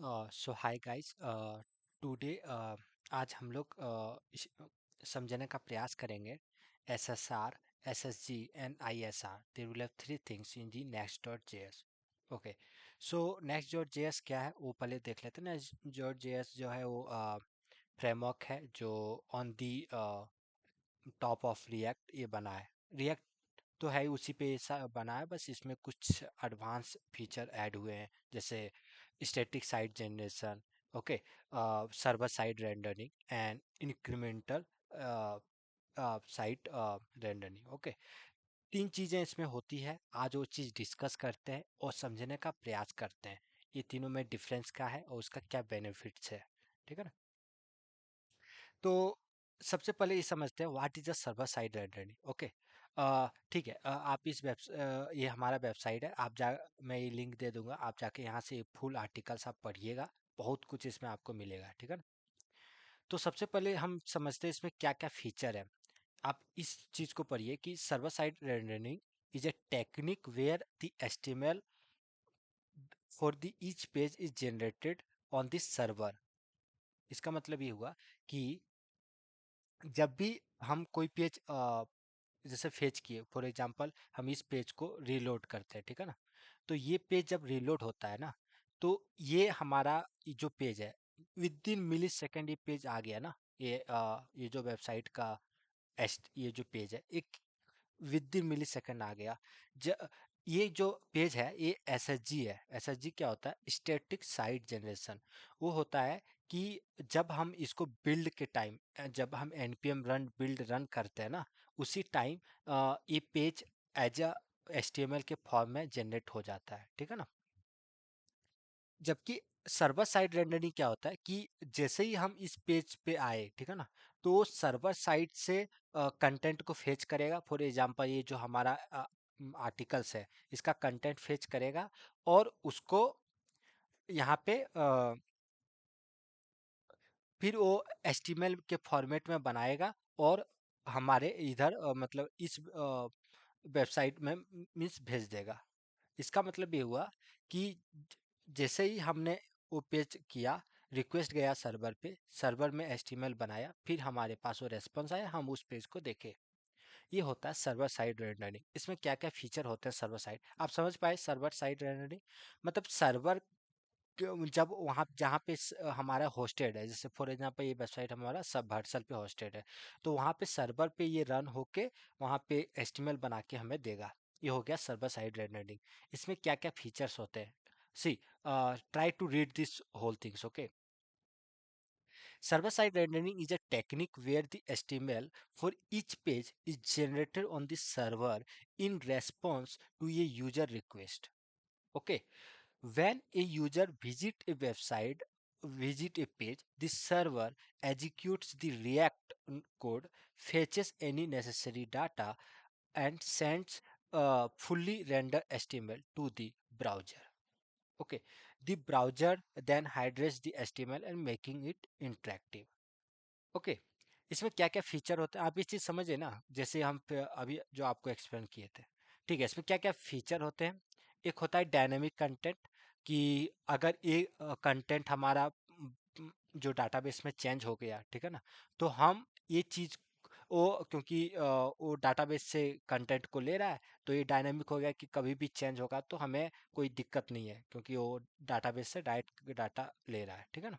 सो hi guys. Today आज हम लोग समझने का प्रयास करेंगे SSR, SSG and ISR. There will have three things in the Next.js. Okay, so Next.js क्या है वो पहले देख लेते हैं। Next.js जो है वो फ्रेमवर्क है जो on the top of react ये बना है। रिएक्ट तो है ही, उसी पे ऐसा बना है, बस इसमें कुछ एडवांस फीचर ऐड हुए हैं जैसे static site generation, okay, server side rendering and incremental site rendering. Okay, तीन चीज़ें इसमें होती है। आज वो चीज़ डिस्कस करते हैं और समझने का प्रयास करते हैं ये तीनों में डिफरेंस क्या है और उसका क्या बेनिफिट्स है। ठीक है ना? तो सबसे पहले ये समझते हैं what is a server side rendering. Okay, ठीक है। आप इस ये हमारा वेबसाइट है। आप जा मैं ये लिंक दे दूंगा, आप जाके यहाँ से फुल आर्टिकल्स आप पढ़िएगा, बहुत कुछ इसमें आपको मिलेगा। ठीक है ना? तो सबसे पहले हम समझते हैं इसमें क्या क्या फीचर है। आप इस चीज़ को पढ़िए कि server side rendering is a technique where the HTML for the each page is generated on this server. इसका मतलब ये हुआ कि जब भी हम कोई पेज जैसे फेच किए, फॉर एग्जांपल हम इस पेज को रीलोड करते हैं, ठीक है ना? तो ये पेज जब रीलोड होता है ना, तो ये हमारा ये जो पेज है विद इन मिली सेकेंड ये पेज आ गया ना। ये जो वेबसाइट का ये जो पेज है एक विद इन मिली सेकेंड आ गया। ज, ये जो पेज है ये SSG है। SSG क्या होता है? Static site generation. वो होता है कि जब हम इसको बिल्ड के टाइम, जब हम npm रन बिल्ड रन करते हैं ना, उसी टाइम ये पेज एज अ HTML के फॉर्म में जनरेट हो जाता है। ठीक है ना? जबकि सर्वर साइड रेंडरिंग क्या होता है कि जैसे ही हम इस पेज पे आए, ठीक है ना, तो सर्वर साइड से कंटेंट को फेच करेगा। फॉर एग्जांपल ये जो हमारा आर्टिकल्स है इसका कंटेंट फेच करेगा और उसको यहाँ पे फिर वो HTML के फॉर्मेट में बनाएगा और हमारे इधर मतलब इस वेबसाइट में मीन्स भेज देगा। इसका मतलब ये हुआ कि जैसे ही हमने वो पेज किया, रिक्वेस्ट गया सर्वर पे, सर्वर में HTML बनाया, फिर हमारे पास वो रेस्पॉन्स आया, हम उस पेज को देखे। ये होता है सर्वर साइड रेंडरिंग। इसमें क्या क्या फीचर होते हैं सर्वर साइड, आप समझ पाए? सर्वर साइड रेंडरिंग मतलब सर्वर जब वहाँ जहाँ पे हमारा होस्टेड है, जैसे फॉर एग्जांपल ये वेबसाइट हमारा सब हर्सल पे होस्टेड है, तो वहाँ पे सर्वर पे ये रन होके वहाँ पे HTML बना के हमें देगा। ये हो गया सर्वर साइड रेंडरिंग। इसमें क्या क्या फीचर्स होते हैं? See, try to read this whole things. Okay, server side rendering is a technique where the HTML for each page is generated on the server in response to a user request. Okay, when a user visit a page, the server executes the React code, fetches any necessary data, and sends fully rendered HTML to the browser. Okay, the browser then hydrates the HTML and making it interactive. Okay, इसमें क्या क्या feature होते हैं आप इस चीज समझे ना, जैसे हम अभी जो आपको एक्सप्लेन किए थे। ठीक है, इसमें क्या क्या फीचर होते हैं? एक होता है डायनेमिक कंटेंट, कि अगर ये कंटेंट हमारा जो डाटाबेस में चेंज हो गया, ठीक है ना, तो हम ये चीज वो क्योंकि वो डाटाबेस से कंटेंट को ले रहा है, तो ये डायनेमिक हो गया कि कभी भी चेंज होगा तो हमें कोई दिक्कत नहीं है, क्योंकि वो डाटाबेस से डायरेक्ट डाटा ले रहा है। ठीक है ना?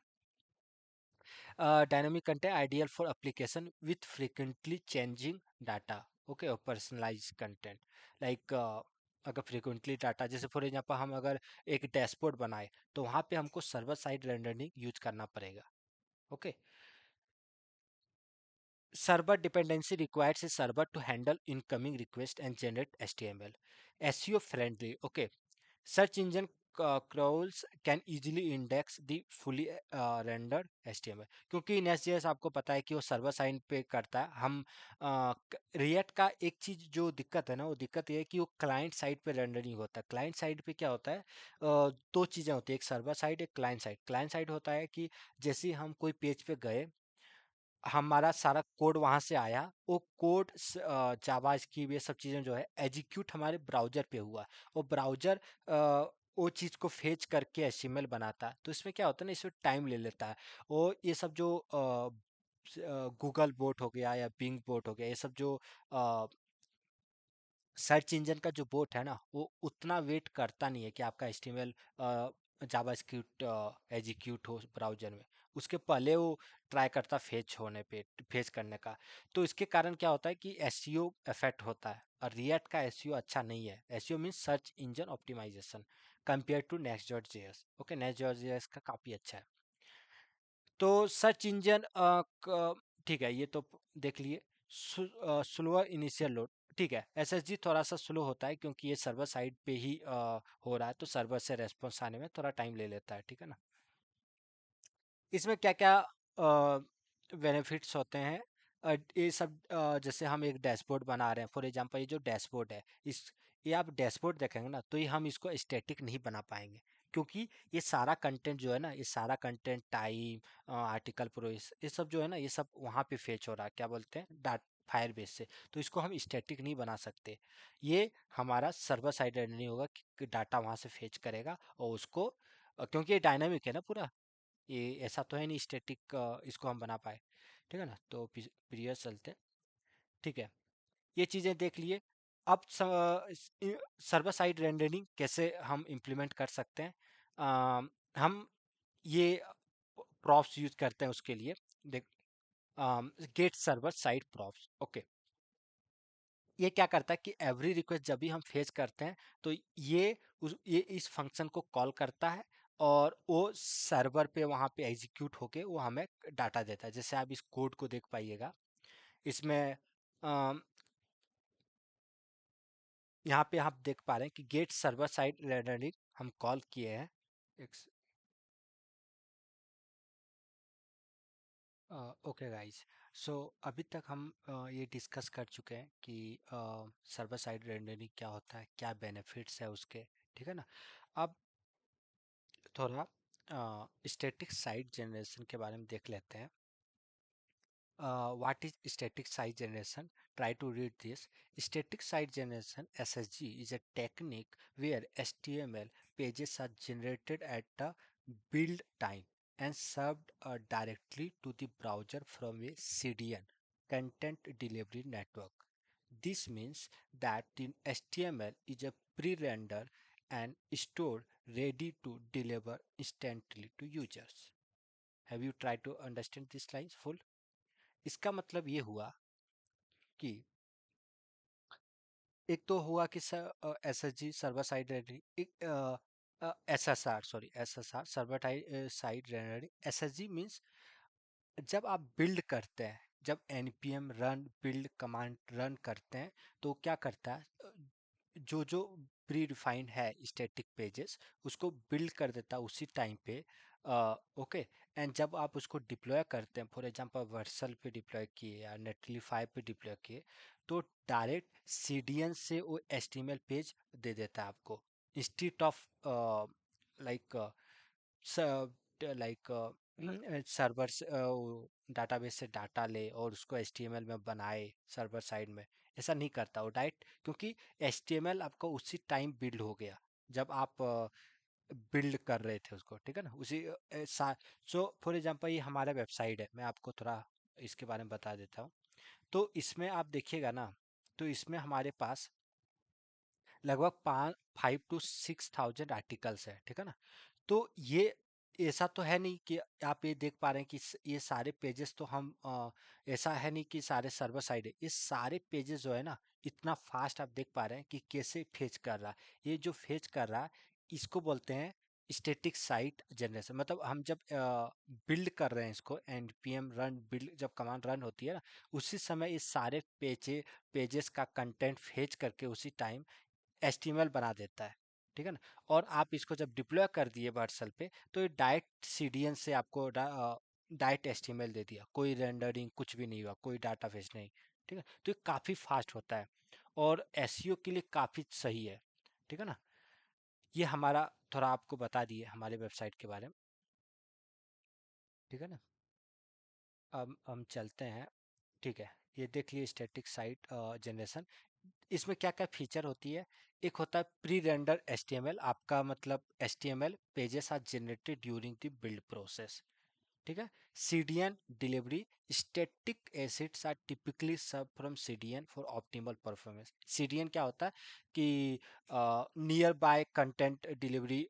Dynamic content ideal for application with frequently changing data. Okay, or personalized content like अगर फ्रिक्वेंटली डाटा, जैसे फॉर एग्जांपल हम अगर एक डैशबोर्ड बनाए तो वहाँ पे हमको सर्वर साइड रेंडरिंग यूज करना पड़ेगा। Okay, server dependency requires a server to handle incoming request and generate HTML. SEO friendly. Okay, search engine crawls can easily index the fully rendered HTML, क्योंकि Nest.js आपको पता है कि वो server side पे करता है। हम रिएक्ट का एक चीज जो दिक्कत है ना, वो दिक्कत ये है कि वो क्लाइंट साइड पे रेंडरिंग होता है। क्लाइंट साइड पे क्या होता है? दो चीजें होती है, एक सर्वर साइड, एक क्लाइंट साइड। क्लाइंट साइड होता है कि जैसे ही हम कोई पेज पे गए, हमारा सारा कोड वहां से आया, वो कोड जावा स्क्रिप्ट ये सब चीजें जो है एग्जीक्यूट हमारे ब्राउजर पे हुआ। वो ब्राउजर वो चीज़ को फेच करके एचटीएमएल बनाता है, तो इसमें क्या होता है ना, इसमें टाइम ले लेता है। और ये सब जो गूगल बोट हो गया या बिंग बोट हो गया, ये सब जो सर्च इंजन का जो बोट है ना, वो उतना वेट करता नहीं है कि आपका एचटीएमएल जावास्क्रिप्ट एग्जीक्यूट हो ब्राउज़र में। उसके पहले वो ट्राई करता फेच होने पे, फेच करने का। तो इसके कारण क्या होता है कि एसईओ इफेक्ट होता है, और रिएक्ट का एसईओ अच्छा नहीं है। SEO means search engine optimisation compare to next dot JS. Okay, next dot JS का काफ़ी अच्छा है। तो सर्च इंजन ठीक है, ये तो देख लिए। स्लोअर इनिशियल लोड, ठीक है। एसएसजी थोड़ा सा स्लो होता है क्योंकि ये सर्वर साइड पे ही हो रहा है, तो सर्वर से रेस्पॉन्स आने में थोड़ा टाइम ले लेता है, ठीक है ना। इसमें क्या क्या बेनिफिट्स होते हैं, ये सब जैसे हम एक डैशबोर्ड बना रहे हैं, फॉर एग्जांपल ये जो डैशबोर्ड है, इस ये आप डैशबोर्ड देखेंगे ना, तो ये हम इसको स्टैटिक नहीं बना पाएंगे, क्योंकि ये सारा कंटेंट जो है ना, ये सारा कंटेंट टाइम, आर्टिकल प्रो, ये सब जो है ना, ये सब वहाँ पे फेच हो रहा है, क्या बोलते हैं, डाट फायर बेस से। तो इसको हम स्टैटिक नहीं बना सकते। ये हमारा सर्वर साइड नहीं होगा कि डाटा वहाँ से फेच करेगा और उसको क्योंकि ये डायनामिक है ना पूरा, ये ऐसा तो है नहीं स्टैटिक इसको हम बना पाए, ठीक है ना। तो प्रीवियस चलते हैं, ठीक है। ये चीज़ें देख लिए। अब सर्वर साइड रेंडरिंग कैसे हम इम्प्लीमेंट कर सकते हैं, हम ये प्रॉप्स यूज करते हैं उसके लिए। देख, get server side props, okay. ये क्या करता है कि एवरी रिक्वेस्ट जब भी हम फेच करते हैं, तो ये इस फंक्शन को कॉल करता है, और वो सर्वर पे वहाँ पे एग्जीक्यूट होके वो हमें डाटा देता है। जैसे आप इस कोड को देख पाइएगा, इसमें अम, यहाँ पे आप देख पा रहे हैं कि गेट सर्वर साइड रेंडरिंग हम कॉल किए हैं। ओके गाइस, सो अभी तक हम ये डिस्कस कर चुके हैं कि सर्वर साइड रेंडरिंग क्या होता है, क्या बेनिफिट्स है उसके, ठीक है ना। अब थोड़ा स्टैटिक साइट जनरेशन के बारे में देख लेते हैं। What is static site generation? Try to read this. Static site generation (SSG) is a technique where HTML pages are generated at the build time and served directly to the browser from a CDN, Content Delivery Network. This means that the HTML is a pre-rendered and stored ready to deliver instantly to users. Have you tried to understand these lines full? इसका मतलब ये हुआ कि एक तो हुआ कि S S G server side rendering, एक S S R, sorry S S R server side rendering. S S G means जब आप बिल्ड करते हैं, जब npm run build command run करते हैं, तो क्या करता है, जो जो प्री डिफाइंड है स्टैटिक पेजेस, उसको बिल्ड कर देता है उसी टाइम पे। ओके, एंड जब आप उसको डिप्लॉय करते हैं, फॉर एग्जांपल वर्सल पे डिप्लॉय किए या नेटलीफाई पे डिप्लॉय किए, तो डायरेक्ट सीडीएन से वो एचटीएमएल पेज दे देता है आपको, instead of like like server से डाटाबेस से डाटा ले और उसको एचटीएमएल में बनाए सर्वर साइड में। ऐसा नहीं करता वो डायरेक्ट, क्योंकि एचटीएमएल आपको उसी टाइम बिल्ड हो गया जब आप बिल्ड कर रहे थे उसको, ठीक है ना। उसी सो फॉर एग्जांपल ये हमारा वेबसाइट है, मैं आपको थोड़ा इसके बारे में बता देता हूँ। तो इसमें आप देखिएगा ना, तो इसमें हमारे पास लगभग 5 to 6 thousand आर्टिकल्स है, ठीक है ना। तो ये ऐसा तो है नहीं कि आप ये देख पा रहे हैं कि ये सारे पेजेस तो हम ऐसा है नहीं कि सारे सर्वर साइड है। ये सारे पेजेस जो है ना, इतना फास्ट आप देख पा रहे हैं कि कैसे फेच कर रहा है। ये जो फेच कर रहा है, इसको बोलते हैं स्टैटिक साइट जनरेशन। मतलब हम जब बिल्ड कर रहे हैं इसको, npm रन बिल्ड जब कमांड रन होती है ना, उसी समय इस सारे पेजेस का कंटेंट फेच करके उसी टाइम एचटीएमएल बना देता है, ठीक है ना। और आप इसको जब डिप्लॉय कर दिए वर्सल पे, तो ये डायरेक्ट सीडीएन से आपको डायरेक्ट एचटीएमएल दे दिया, कोई रेंडरिंग कुछ भी नहीं हुआ, कोई डाटा फेच नहीं, ठीक है। तो ये काफ़ी फास्ट होता है और एसईओ के लिए काफ़ी सही है, ठीक है ना। ये हमारा थोड़ा आपको बता दिए हमारे वेबसाइट के बारे में, ठीक है ना। अब हम चलते हैं, ठीक है। ये देख लिए स्टैटिक साइट जनरेशन। इसमें क्या क्या फीचर होती है? एक होता है प्री रेंडर एचटीएमएल, आपका मतलब HTML pages are generated during the build process, ठीक है। CDN delivery, static assets are typically सब from CDN for optimal performance. CDN क्या होता है कि nearby content delivery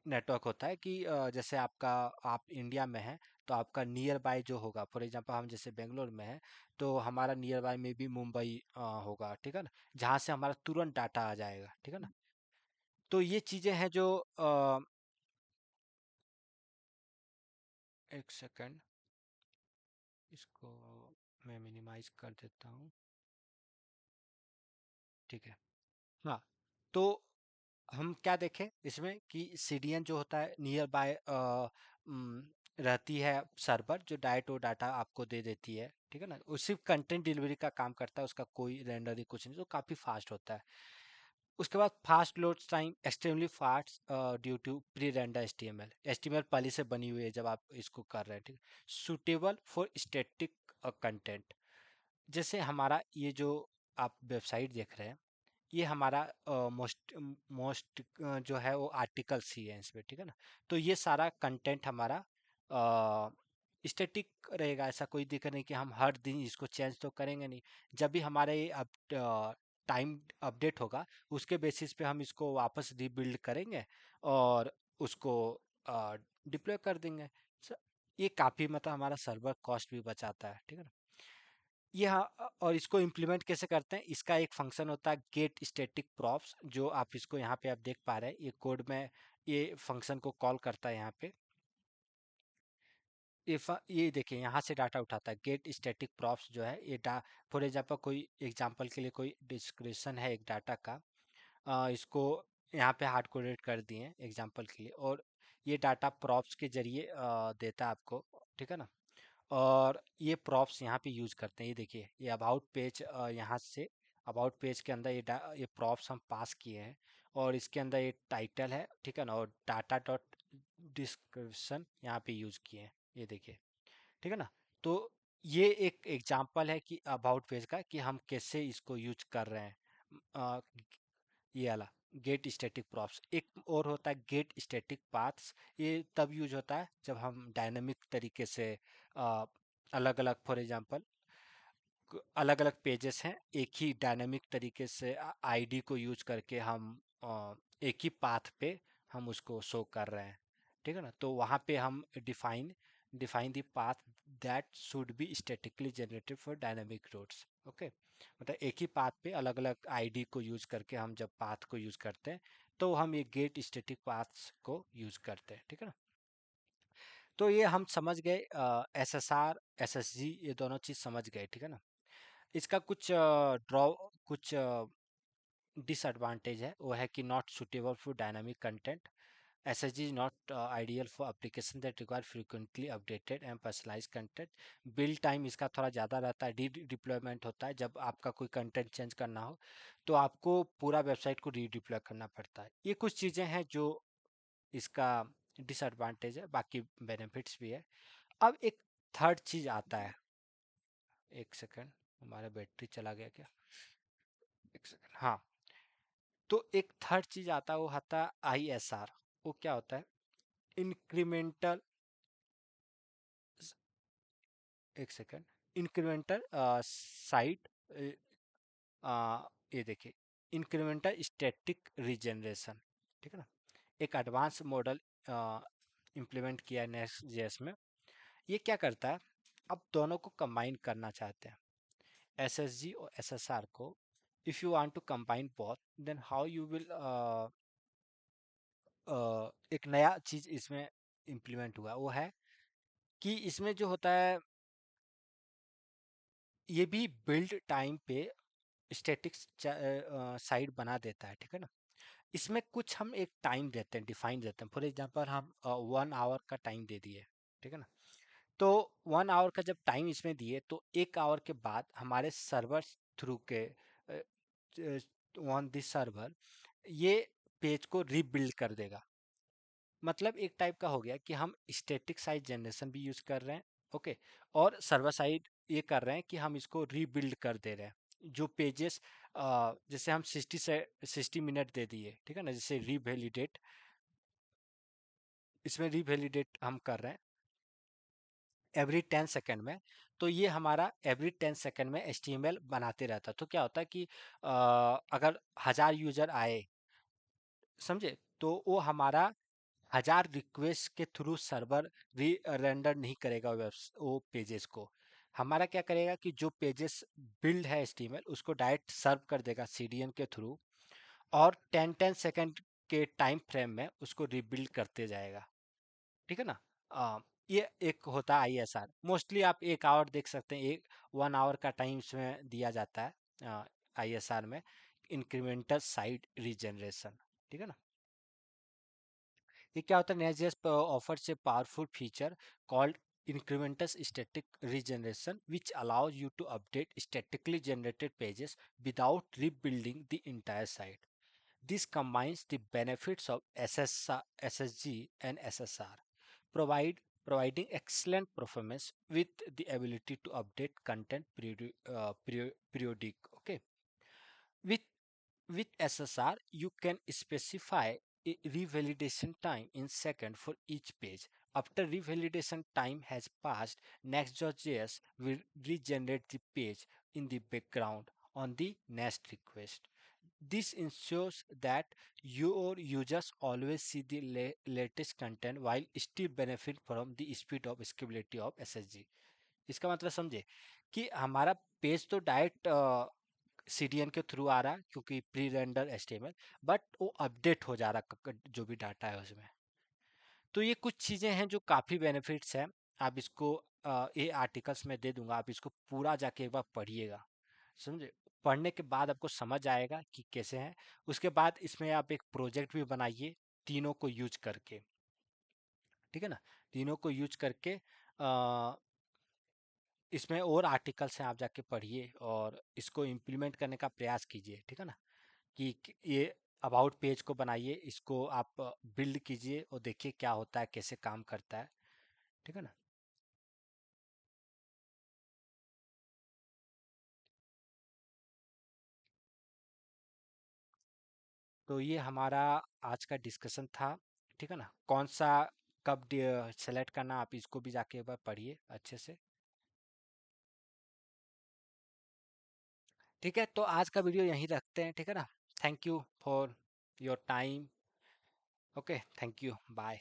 network होता है कि जैसे आपका, आप इंडिया में है तो आपका नियर बाय जो होगा, फॉर एग्जांपल हम जैसे बेंगलोर में है तो हमारा नियर बाय में भी मुंबई होगा, ठीक है ना, जहाँ से हमारा तुरंत डाटा आ जाएगा, ठीक है ना। तो ये चीज़ें हैं जो एक सेकंड, इसको मैं मिनिमाइज कर देता हूँ, ठीक है। हाँ, तो हम क्या देखें इसमें कि सीडीएन जो होता है नियर बाय रहती है सर्वर, जो डायरेक्ट वो डाटा आपको दे देती है, ठीक है ना, वो सिर्फ कंटेंट डिलीवरी का काम करता है, उसका कोई रेंडरिंग कुछ नहीं, तो काफ़ी फास्ट होता है। उसके बाद fast load time extremely fast due to pre render HTML, HTML पहले से बनी हुई है जब आप इसको कर रहे हैं, ठीक। सुटेबल फॉर स्टैटिक कंटेंट, जैसे हमारा ये जो आप वेबसाइट देख रहे हैं, ये हमारा मोस्ट मोस्ट जो है वो आर्टिकल्स ही है इसमें, ठीक है ना। तो ये सारा कंटेंट हमारा स्टैटिक रहेगा, ऐसा कोई दिक्कत नहीं कि हम हर दिन इसको चेंज तो करेंगे नहीं। जब भी हमारे अब टाइम अपडेट होगा, उसके बेसिस पे हम इसको वापस रीबिल्ड करेंगे और उसको डिप्लॉय कर देंगे। स- ये काफ़ी मतलब हमारा सर्वर कॉस्ट भी बचाता है, ठीक है ना। ये हाँ, और इसको इम्प्लीमेंट कैसे करते हैं, इसका एक फंक्शन होता है गेट स्टैटिक प्रॉप्स, जो आप इसको यहाँ पे आप देख पा रहे हैं, ये कोड में ये फंक्शन को कॉल करता है यहाँ पे। ये देखिए यहाँ से डाटा उठाता है, गेट स्टैटिक प्रॉप्स जो है ये फॉर एग्जाम्पल कोई एग्जाम्पल के लिए कोई डिस्क्रिप्शन है एक डाटा का, इसको यहाँ पे हार्ड कोडेड कर दिए एग्जाम्पल के लिए, और ये डाटा प्रॉप्स के जरिए देता है आपको, ठीक है ना। और ये प्रॉप्स यहाँ पे यूज करते हैं, ये देखिए ये अबाउट पेज, यहाँ से अबाउट पेज के अंदर ये प्रॉप्स हम पास किए हैं, और इसके अंदर ये टाइटल है, ठीक है ना, और डाटा डॉट डिस्क्रिप्शन यहाँ पे यूज किए हैं, ये देखिए, ठीक है ना। तो ये एक एग्जांपल है कि अबाउट पेज का, कि हम कैसे इसको यूज कर रहे हैं। अ, ये वाला गेट स्टैटिक प्रॉप्स, एक और होता है गेट स्टैटिक पाथ्स, ये तब यूज होता है जब हम डायनामिक तरीके से अलग अलग, फॉर एग्जांपल अलग अलग पेजेस हैं, एक ही डायनामिक तरीके से आईडी को यूज करके हम एक ही पाथ पे हम उसको शो कर रहे हैं, ठीक है ना। तो वहाँ पे हम define the path that should be statically generated for dynamic roads, okay. मतलब एक ही पाथ पे अलग अलग आईडी को यूज करके हम जब पाथ को यूज करते हैं, तो हम ये गेट स्टैटिक पाथ्स को यूज करते हैं, ठीक है ना। तो ये हम समझ गए, एसएसआर एसएसजी ये दोनों चीज समझ गए, ठीक है ना। इसका कुछ ड्रॉ कुछ डिसएडवांटेज है, वो है कि not suitable for dynamic content, SSG is not ideal for application that require frequently updated and personalized content. Build time इसका थोड़ा ज़्यादा रहता है, री डिप्लॉयमेंट होता है, जब आपका कोई कंटेंट चेंज करना हो तो आपको पूरा वेबसाइट को री डिप्लॉय करना पड़ता है। ये कुछ चीज़ें हैं जो इसका डिसएडवांटेज है, बाकी बेनिफिट्स भी है। अब एक थर्ड चीज़ आता है, एक सेकंड, हमारा बैटरी चला गया क्या, एक सेकंड, हाँ। तो एक थर्ड चीज़ आता है, वो आता है ISR। वो क्या होता है, इंक्रीमेंटल, एक सेकंड, इंक्रीमेंटल साइट, ये देखिए इंक्रीमेंटल स्टैटिक रीजनरेशन, ठीक है ना। एक एडवांस मॉडल इम्प्लीमेंट किया है नेक्स्ट जेएस में। ये क्या करता है, अब दोनों को कंबाइन करना चाहते हैं, एसएसजी और एसएसआर को। If you want to combine both, then how you will, एक नया चीज़ इसमें इम्प्लीमेंट हुआ, वो है कि इसमें जो होता है, ये भी बिल्ड टाइम पे स्टैटिक साइट बना देता है, ठीक है ना। इसमें कुछ हम एक टाइम देते हैं, डिफाइन देते हैं, फॉर एग्जांपल हम 1 आवर का टाइम दे दिए, ठीक है ना। तो 1 आवर का जब टाइम इसमें दिए, तो 1 आवर के बाद हमारे सर्वर थ्रू के ऑन दिस सर्वर ये पेज को रीबिल्ड कर देगा। मतलब एक टाइप का हो गया कि हम स्टैटिक साइट जनरेशन भी यूज कर रहे हैं, ओके, और सर्वर साइड ये कर रहे हैं कि हम इसको रीबिल्ड कर दे रहे हैं, जो पेजेस जैसे हम 60 मिनट दे दिए, ठीक है ना, जैसे रिवैलिडेट, इसमें रिवैलिडेट हम कर रहे हैं एवरी 10 सेकेंड में। तो ये हमारा एवरी 10 सेकेंड में HTML बनाते रहता है। तो क्या होता है कि अगर 1000 यूजर आए, समझे, तो वो हमारा 1000 रिक्वेस्ट के थ्रू सर्वर री रेंडर नहीं करेगा वो पेजेस को। हमारा क्या करेगा कि जो पेजेस बिल्ड है HTML उसको डायरेक्ट सर्व कर देगा CDN के थ्रू, और 10-10 सेकेंड के टाइम फ्रेम में उसको रिबिल्ड करते जाएगा, ठीक है ना। आ, ये एक होता है ISR। मोस्टली आप 1 आवर देख सकते हैं, 1 आवर का टाइम इसमें दिया जाता है ISR में, इंक्रीमेंटल साइड रीजनरेशन, ठीक है ना। ये क्या होता है, Next.js offers a powerful feature called incremental static regeneration, which allows you to update statically generated pages without rebuilding the entire site. This combines the benefits of SSG and SSR, provide providing excellent performance with the ability to update content periodic. Okay, with with SSR, you can specify a revalidation time in seconds for each page. After revalidation time has passed, Next.js will regenerate the page in the background on the next request. This ensures that your users always see the latest content while still benefit from the speed of scalability of SSG. इसका मतलब समझे कि हमारा page तो direct CDN के through आ रहा है क्योंकि प्री रेंडर HTML, बट वो अपडेट हो जा रहा जो भी डाटा है उसमें। तो ये कुछ चीज़ें हैं जो काफ़ी बेनिफिट्स हैं। आप इसको ये आर्टिकल्स में दे दूंगा, आप इसको पूरा जाके एक बार पढ़िएगा, समझे। पढ़ने के बाद आपको समझ आएगा कि कैसे हैं। उसके बाद इसमें आप एक प्रोजेक्ट भी बनाइए तीनों को यूज करके, ठीक है ना। तीनों को यूज करके इसमें और आर्टिकल्स हैं, आप जाके पढ़िए और इसको इम्प्लीमेंट करने का प्रयास कीजिए, ठीक है ना। कि ये अबाउट पेज को बनाइए, इसको आप बिल्ड कीजिए और देखिए क्या होता है, कैसे काम करता है, ठीक है ना। तो ये हमारा आज का डिस्कशन था, ठीक है ना। कौन सा कब सेलेक्ट करना, आप इसको भी जाके एक बार पढ़िए अच्छे से, ठीक है। तो आज का वीडियो यहीं रखते हैं, ठीक है ना। Thank you for your time. Okay, thank you, bye.